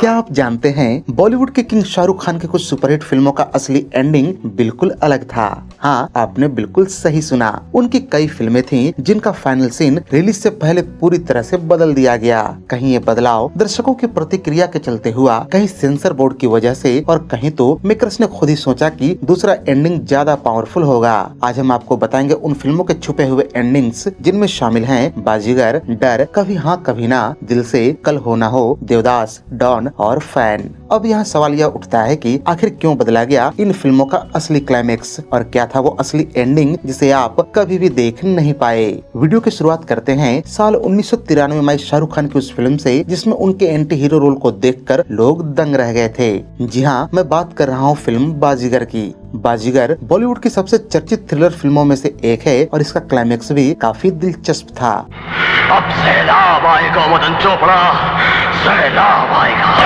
क्या आप जानते हैं बॉलीवुड के किंग शाहरुख खान की कुछ सुपरहिट फिल्मों का असली एंडिंग बिल्कुल अलग था। हाँ, आपने बिल्कुल सही सुना। उनकी कई फिल्में थीं जिनका फाइनल सीन रिलीज से पहले पूरी तरह से बदल दिया गया। कहीं ये बदलाव दर्शकों की प्रतिक्रिया के चलते हुआ, कहीं सेंसर बोर्ड की वजह से, और कहीं तो मेकर्स ने खुद ही सोचा कि दूसरा एंडिंग ज्यादा पावरफुल होगा। आज हम आपको बताएंगे उन फिल्मों के छुपे हुए एंडिंग्स जिनमें शामिल हैं बाजीगर, डर, कभी हाँ कभी ना, दिल से, कल हो ना हो, देवदास, डॉन और फैन। अब यहाँ सवाल यह उठता है कि आखिर क्यों बदला गया इन फिल्मों का असली क्लाइमेक्स, और क्या था वो असली एंडिंग जिसे आप कभी भी देख नहीं पाए। वीडियो की शुरुआत करते हैं साल 1993 में शाहरुख खान की उस फिल्म से जिसमें उनके एंटी हीरो रोल को देखकर लोग दंग रह गए थे। जी हाँ, मैं बात कर रहा हूँ फिल्म बाजीगर की। बाजीगर बॉलीवुड की सबसे चर्चित थ्रिलर फिल्मों में से एक है और इसका क्लाइमेक्स भी काफी दिलचस्प था। अब सैलाब आएगा मदन चोपड़ा, सैलाब आएगा।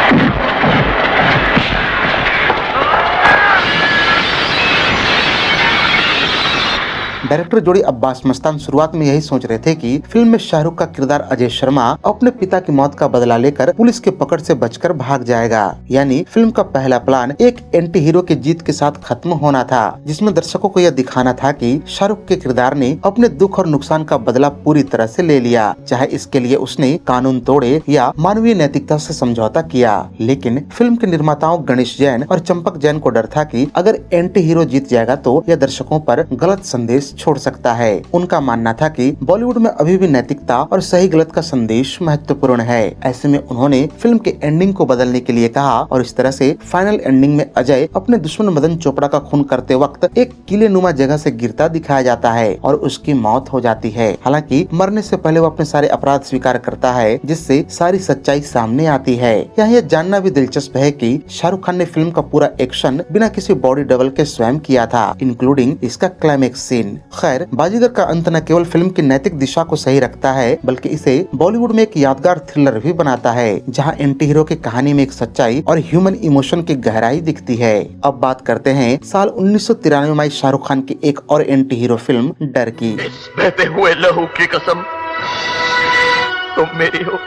डायरेक्टर जोड़ी अब्बास मस्तान शुरुआत में यही सोच रहे थे कि फिल्म में शाहरुख का किरदार अजय शर्मा अपने पिता की मौत का बदला लेकर पुलिस के पकड़ से बचकर भाग जाएगा। यानी फिल्म का पहला प्लान एक एंटी हीरो की जीत के साथ खत्म होना था, जिसमें दर्शकों को यह दिखाना था कि शाहरुख के किरदार ने अपने दुख और नुकसान का बदला पूरी तरह से ले लिया, चाहे इसके लिए उसने कानून तोड़े या मानवीय नैतिकता से समझौता किया। लेकिन फिल्म के निर्माताओं गणेश जैन और चंपक जैन को डर था कि अगर एंटी हीरो जीत जाएगा तो यह दर्शकों पर गलत संदेश छोड़ सकता है। उनका मानना था कि बॉलीवुड में अभी भी नैतिकता और सही गलत का संदेश महत्वपूर्ण है। ऐसे में उन्होंने फिल्म के एंडिंग को बदलने के लिए कहा और इस तरह से फाइनल एंडिंग में अजय अपने दुश्मन मदन चोपड़ा का खून करते वक्त एक किलेनुमा जगह से गिरता दिखाया जाता है और उसकी मौत हो जाती है। हालांकि मरने से पहले वो अपने सारे अपराध स्वीकार करता है, जिससे सारी सच्चाई सामने आती है। यहाँ यह जानना भी दिलचस्प है कि शाहरुख खान ने फिल्म का पूरा एक्शन बिना किसी बॉडी डबल के स्वयं किया था, इंक्लूडिंग इसका क्लाइमेक्स सीन। खैर, बाजीगर का अंत न केवल फिल्म की नैतिक दिशा को सही रखता है, बल्कि इसे बॉलीवुड में एक यादगार थ्रिलर भी बनाता है, जहां एंटी हीरो की कहानी में एक सच्चाई और ह्यूमन इमोशन की गहराई दिखती है। अब बात करते हैं साल 1993 में शाहरुख खान की एक और एंटी हीरो फिल्म डर की। इस बहते हुए लहू की कसम, तुम मेरी हो,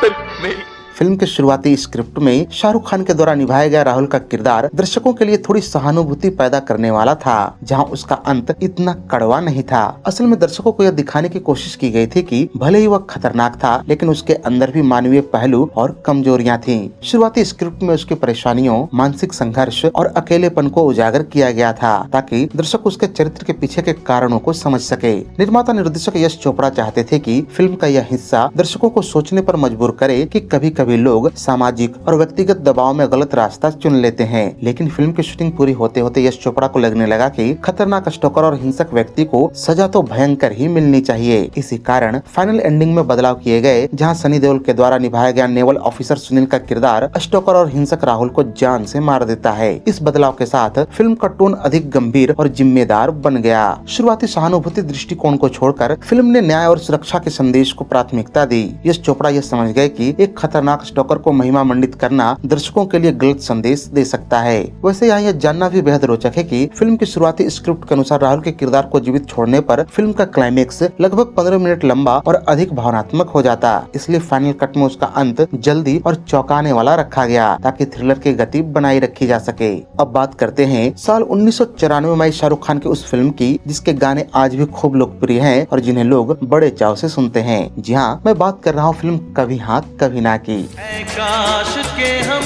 सिर्फ मेरी। फिल्म के शुरुआती स्क्रिप्ट में शाहरुख खान के द्वारा निभाया गया राहुल का किरदार दर्शकों के लिए थोड़ी सहानुभूति पैदा करने वाला था, जहां उसका अंत इतना कड़वा नहीं था। असल में दर्शकों को यह दिखाने की कोशिश की गई थी कि भले ही वह खतरनाक था, लेकिन उसके अंदर भी मानवीय पहलू और कमजोरियां थीं। शुरुआती स्क्रिप्ट में उसकी परेशानियों, मानसिक संघर्ष और अकेलेपन को उजागर किया गया था, ताकि दर्शक उसके चरित्र के पीछे के कारणों को समझ सके। निर्माता निर्देशक यश चोपड़ा चाहते थे कि फिल्म का यह हिस्सा दर्शकों को सोचने पर मजबूर करे कि कभी कभी लोग सामाजिक और व्यक्तिगत दबाव में गलत रास्ता चुन लेते हैं। लेकिन फिल्म की शूटिंग पूरी होते होते यश चोपड़ा को लगने लगा कि खतरनाक स्टोकर और हिंसक व्यक्ति को सजा तो भयंकर ही मिलनी चाहिए। इसी कारण फाइनल एंडिंग में बदलाव किए गए, जहां सनी देओल के द्वारा निभाया गया नेवल ऑफिसर सुनील का किरदार स्टोकर और हिंसक राहुल को जान से मार देता है। इस बदलाव के साथ फिल्म का टोन अधिक गंभीर और जिम्मेदार बन गया। शुरुआती सहानुभूति दृष्टिकोण को छोड़कर फिल्म ने न्याय और सुरक्षा के संदेश को प्राथमिकता दी। यश चोपड़ा यह समझ गए कि एक खतरनाक स्टोकर को महिमा मंडित करना दर्शकों के लिए गलत संदेश दे सकता है। वैसे यहाँ यह जानना भी बेहद रोचक है कि फिल्म की शुरुआती स्क्रिप्ट के अनुसार राहुल के किरदार को जीवित छोड़ने पर फिल्म का क्लाइमेक्स लगभग 15 मिनट लंबा और अधिक भावनात्मक हो जाता। इसलिए फाइनल कट में उसका अंत जल्दी और चौंकाने वाला रखा गया, ताकि थ्रिलर की गति बनाई रखी जा सके। अब बात करते हैं साल 1994 में शाहरुख खान की उस फिल्म की, जिसके गाने आज भी खूब लोकप्रिय हैं और जिन्हें लोग बड़े चाव से सुनते हैं। जी हाँ, मैं बात कर रहा हूँ फिल्म कभी हाँ कभी ना की। काश के हम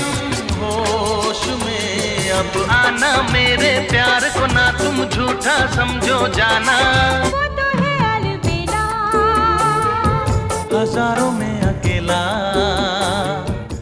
होश में अब आना, मेरे प्यार को ना तुम झूठा समझो जाना, वो तो है अलबेला हजारों में अकेला।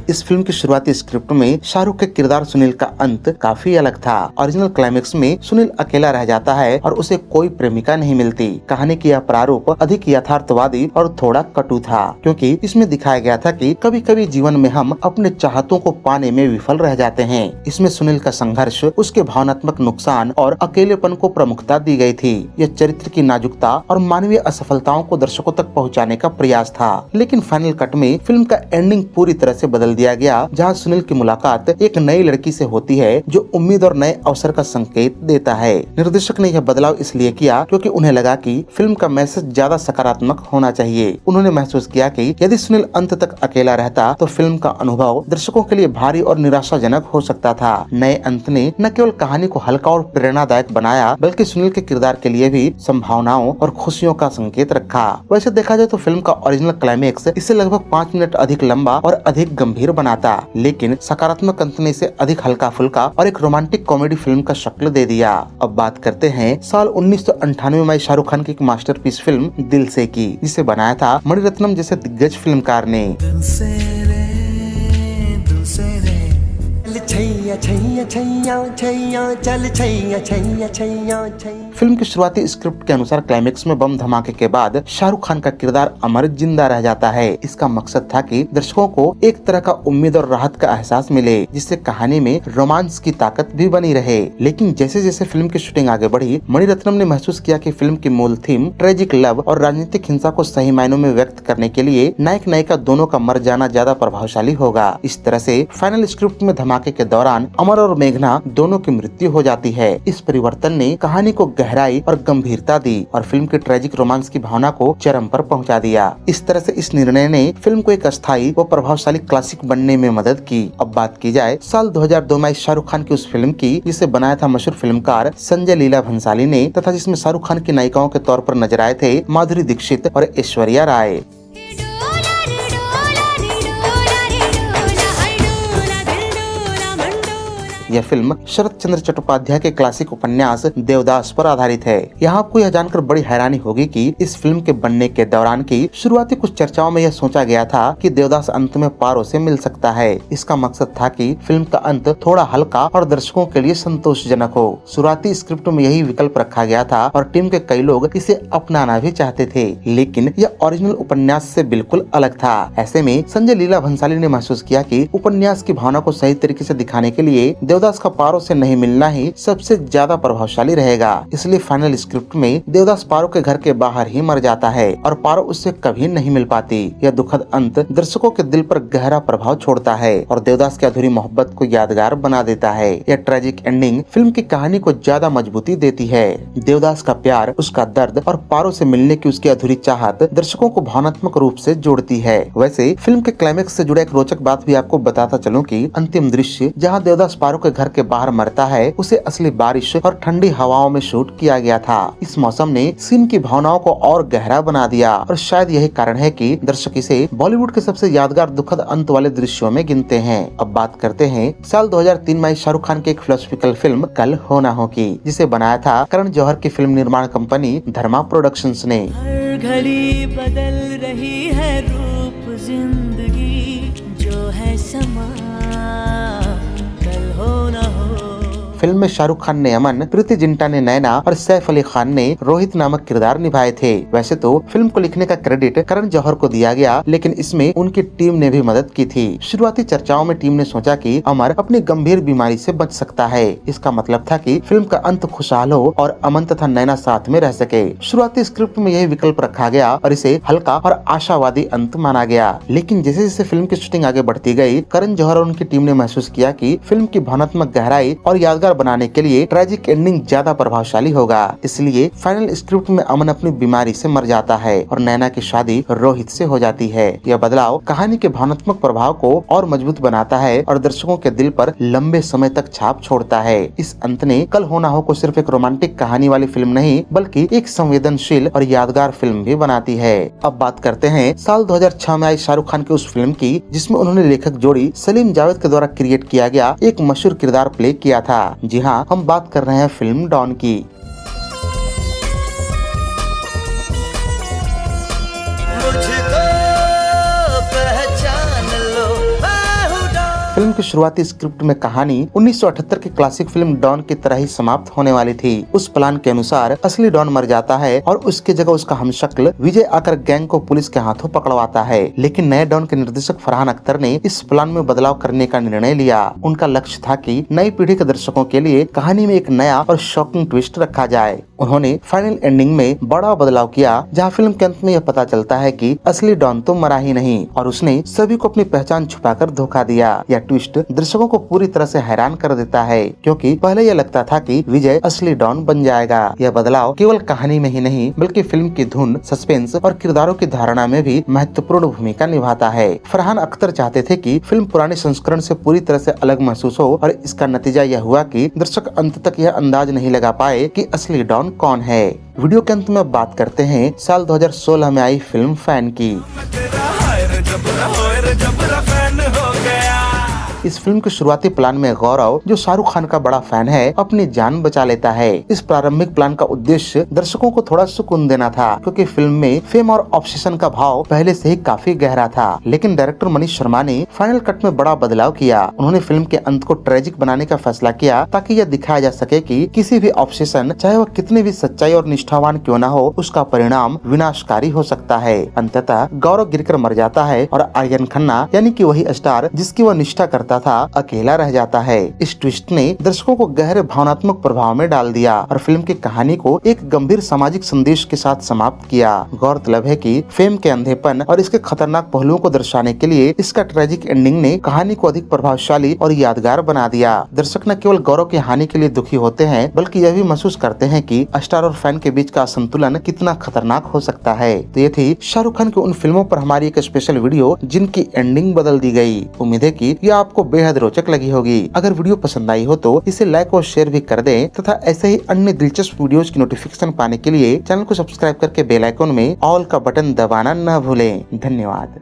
इस फिल्म की शुरुआती स्क्रिप्ट में शाहरुख के किरदार सुनील का अंत काफी अलग था। ओरिजिनल क्लाइमेक्स में सुनील अकेला रह जाता है और उसे कोई प्रेमिका नहीं मिलती। कहानी की यह प्रारूप अधिक यथार्थवादी और थोड़ा कटु था, क्योंकि इसमें दिखाया गया था कि कभी कभी जीवन में हम अपने चाहतों को पाने में विफल रह जाते हैं। इसमें सुनील का संघर्ष, उसके भावनात्मक नुकसान और अकेलेपन को प्रमुखता दी गई थी। यह चरित्र की नाजुकता और मानवीय असफलताओं को दर्शकों तक पहुँचाने का प्रयास था। लेकिन फाइनल कट में फिल्म का एंडिंग पूरी तरह से बदल दिया गया, जहाँ सुनील की मुलाकात एक नई लड़की से होती है जो उम्मीद और नए अवसर का संकेत देता है। निर्देशक ने यह बदलाव इसलिए किया क्योंकि उन्हें लगा कि फिल्म का मैसेज ज्यादा सकारात्मक होना चाहिए। उन्होंने महसूस किया कि यदि सुनील अंत तक अकेला रहता तो फिल्म का अनुभव दर्शकों के लिए भारी और निराशाजनक हो सकता था। नए अंत ने न केवल कहानी को हल्का और प्रेरणादायक बनाया, बल्कि सुनील के किरदार के लिए भी संभावनाओं और खुशियों का संकेत रखा। वैसे देखा जाए तो फिल्म का ओरिजिनल क्लाइमेक्स इसे लगभग 5 मिनट अधिक लंबा और अधिक गंभीर बनाता, लेकिन सकारात्मक अंत ने इसे अधिक हल्का फुल्का और एक रोमांटिक कॉमेडी फिल्म का शक्ल दे दिया। अब बात करते हैं साल 1998 में शाहरुख खान की एक मास्टरपीस फिल्म दिल से की, जिसे बनाया था मणिरत्नम जैसे दिग्गज फिल्मकार ने। फिल्म की शुरुआती स्क्रिप्ट के अनुसार क्लाइमेक्स में बम धमाके के बाद शाहरुख खान का किरदार अमर जिंदा रह जाता है। इसका मकसद था कि दर्शकों को एक तरह का उम्मीद और राहत का एहसास मिले, जिससे कहानी में रोमांस की ताकत भी बनी रहे। लेकिन जैसे जैसे फिल्म की शूटिंग आगे बढ़ी, मणिरत्नम ने महसूस किया कि फिल्म की मूल थीम ट्रेजिक लव और राजनीतिक हिंसा को सही मायनों में व्यक्त करने के लिए नायक नायिका दोनों का मर जाना ज्यादा प्रभावशाली होगा। इस तरह से फाइनल स्क्रिप्ट में धमाके के दौरान अमर और मेघना दोनों की मृत्यु हो जाती है। इस परिवर्तन ने कहानी को गहराई और गंभीरता दी और फिल्म की ट्रेजिक रोमांस की भावना को चरम पर पहुंचा दिया। इस तरह से इस निर्णय ने फिल्म को एक अस्थायी व प्रभावशाली क्लासिक बनने में मदद की। अब बात की जाए साल 2002 में शाहरुख खान की उस फिल्म की, जिसे बनाया था मशहूर फिल्मकार संजय लीला भंसाली ने, तथा जिसमें शाहरुख खान की नायिकाओं के तौर पर नजर आए थे माधुरी दीक्षित और ऐश्वर्या राय। यह फिल्म शरत चंद्र चट्टोपाध्याय के क्लासिक उपन्यास देवदास पर आधारित है। यहाँ आपको यह जानकर बड़ी हैरानी होगी कि इस फिल्म के बनने के दौरान की शुरुआती कुछ चर्चाओं में यह सोचा गया था कि देवदास अंत में पारो से मिल सकता है। इसका मकसद था कि फिल्म का अंत थोड़ा हल्का और दर्शकों के लिए संतोषजनक हो। शुरुआती स्क्रिप्ट में यही विकल्प रखा गया था और टीम के कई लोग इसे अपनाना भी चाहते थे, लेकिन यह ओरिजिनल उपन्यास से बिल्कुल अलग था। ऐसे में संजय लीला भंसाली ने महसूस किया कि उपन्यास की भावना को सही तरीके से दिखाने के लिए देवदास का पारो से नहीं मिलना ही सबसे ज्यादा प्रभावशाली रहेगा। इसलिए फाइनल स्क्रिप्ट में देवदास पारो के घर के बाहर ही मर जाता है और पारो उससे कभी नहीं मिल पाती। यह दुखद अंत दर्शकों के दिल पर गहरा प्रभाव छोड़ता है और देवदास की अधूरी मोहब्बत को यादगार बना देता है। यह ट्रेजिक एंडिंग फिल्म की कहानी को ज्यादा मजबूती देती है। देवदास का प्यार, उसका दर्द और पारो से मिलने की उसकी अधूरी चाहत दर्शकों को भावनात्मक रूप से जोड़ती है। वैसे फिल्म के क्लाइमेक्स से जुड़ा एक रोचक बात भी आपको बताता चलूं कि अंतिम दृश्य जहां देवदास पारो के घर के बाहर मरता है, उसे असली बारिश और ठंडी हवाओं में शूट किया गया था। इस मौसम ने सीन की भावनाओं को और गहरा बना दिया और शायद यही कारण है कि दर्शक इसे बॉलीवुड के सबसे यादगार दुखद अंत वाले दृश्यों में गिनते हैं। अब बात करते हैं साल 2003 में शाहरुख खान की एक फिलोसॉफिकल फिल्म कल हो ना हो की, जिसे बनाया था करण जौहर की फिल्म निर्माण कंपनी धर्मा प्रोडक्शंस ने। हर घड़ी बदल रही है रूप जिंदगी, जो है समा कल हो ना हो। फिल्म में शाहरुख खान ने अमन, प्रीति जिंटा ने नैना और सैफ अली खान ने रोहित नामक किरदार निभाए थे। वैसे तो फिल्म को लिखने का क्रेडिट करण जौहर को दिया गया, लेकिन इसमें उनकी टीम ने भी मदद की थी। शुरुआती चर्चाओं में टीम ने सोचा कि अमर अपनी गंभीर बीमारी से बच सकता है। इसका मतलब था कि फिल्म का अंत खुशहाल हो और अमन तथा नैना साथ में रह सके। शुरुआती स्क्रिप्ट में यही विकल्प रखा गया और इसे हल्का और आशावादी अंत माना गया। लेकिन जैसे जैसे फिल्म की शूटिंग आगे बढ़ती गई, करण जौहर और उनकी टीम ने महसूस किया कि फिल्म की भावनात्मक गहराई और यादगार बनाने के लिए ट्रेजिक एंडिंग ज्यादा प्रभावशाली होगा। इसलिए फाइनल स्क्रिप्ट में अमन अपनी बीमारी से मर जाता है और नैना की शादी रोहित से हो जाती है। यह बदलाव कहानी के भावनात्मक प्रभाव को और मजबूत बनाता है और दर्शकों के दिल पर लंबे समय तक छाप छोड़ता है। इस अंत ने कल हो ना हो को सिर्फ एक रोमांटिक कहानी वाली फिल्म नहीं, बल्कि एक संवेदनशील और यादगार फिल्म भी बनाती है। अब बात करते हैं साल 2006 में आई शाहरुख खान की उस फिल्म की, जिसमें उन्होंने लेखक जोड़ी सलीम जावेद के द्वारा क्रिएट किया गया एक मशहूर किरदार प्ले किया था। जी हाँ, हम बात कर रहे हैं फिल्म डॉन की। फिल्म की शुरुआती स्क्रिप्ट में कहानी 1978 की क्लासिक फिल्म डॉन की तरह ही समाप्त होने वाली थी। उस प्लान के अनुसार असली डॉन मर जाता है और उसकी जगह उसका हमशक्ल विजय आकर गैंग को पुलिस के हाथों पकड़वाता है। लेकिन नए डॉन के निर्देशक फरहान अख्तर ने इस प्लान में बदलाव करने का निर्णय लिया। उनका लक्ष्य था कि नई पीढ़ी के दर्शकों के लिए कहानी में एक नया और शॉकिंग ट्विस्ट रखा जाए। उन्होंने फाइनल एंडिंग में बड़ा बदलाव किया, जहाँ फिल्म के अंत में यह पता चलता है कि असली डॉन तो मरा ही नहीं और उसने सभी को अपनी पहचान छुपाकर धोखा दिया। यह ट्विस्ट दर्शकों को पूरी तरह से हैरान कर देता है, क्योंकि पहले यह लगता था कि विजय असली डॉन बन जाएगा। यह बदलाव केवल कहानी में ही नहीं बल्कि फिल्म की धुन, सस्पेंस और किरदारों की धारणा में भी महत्वपूर्ण भूमिका निभाता है। फरहान अख्तर चाहते थे कि फिल्म पुराने संस्करण से पूरी तरह से अलग महसूस हो और इसका नतीजा यह हुआ कि दर्शक अंत तक यह अंदाज नहीं लगा पाए कि असली डॉन कौन है। वीडियो के अंत में बात करते हैं साल 2016 में आई फिल्म फैन की। इस फिल्म के शुरुआती प्लान में गौरव, जो शाहरुख खान का बड़ा फैन है, अपनी जान बचा लेता है। इस प्रारंभिक प्लान का उद्देश्य दर्शकों को थोड़ा सुकून देना था, क्योंकि फिल्म में फेम और ऑब्सेशन का भाव पहले से ही काफी गहरा था। लेकिन डायरेक्टर मनीष शर्मा ने फाइनल कट में बड़ा बदलाव किया। उन्होंने फिल्म के अंत को ट्रेजिक बनाने का फैसला किया, ताकि यह दिखाया जा सके कि किसी भी ऑब्सेशन, चाहे वह कितनी भी सच्चाई और निष्ठावान क्यों न हो, उसका परिणाम विनाशकारी हो सकता है। अंततः गौरव गिरकर मर जाता है और आर्यन खन्ना, यानी कि वही स्टार जिसकी वह निष्ठा करता था, अकेला रह जाता है। इस ट्विस्ट ने दर्शकों को गहरे भावनात्मक प्रभाव में डाल दिया और फिल्म की कहानी को एक गंभीर सामाजिक संदेश के साथ समाप्त किया। गौरतलब है कि फेम के अंधेपन और इसके खतरनाक पहलुओं को दर्शाने के लिए इसका ट्रेजिक एंडिंग ने कहानी को अधिक प्रभावशाली और यादगार बना दिया। दर्शक न केवल गौरव की हानि के लिए दुखी होते हैं, बल्कि यह भी महसूस करते हैं कि स्टार और फैन के बीच का असंतुलन कितना खतरनाक हो सकता है। तो ये थी शाहरुख खान की उन फिल्मों पर हमारी एक स्पेशल वीडियो, जिनकी एंडिंग बदल दी गई। उम्मीद है कि यह आपको बेहद रोचक लगी होगी। अगर वीडियो पसंद आई हो तो इसे लाइक और शेयर भी कर दें, तथा ऐसे ही अन्य दिलचस्प वीडियोस की नोटिफिकेशन पाने के लिए चैनल को सब्सक्राइब करके बेल आइकन में ऑल का बटन दबाना न भूलें। धन्यवाद।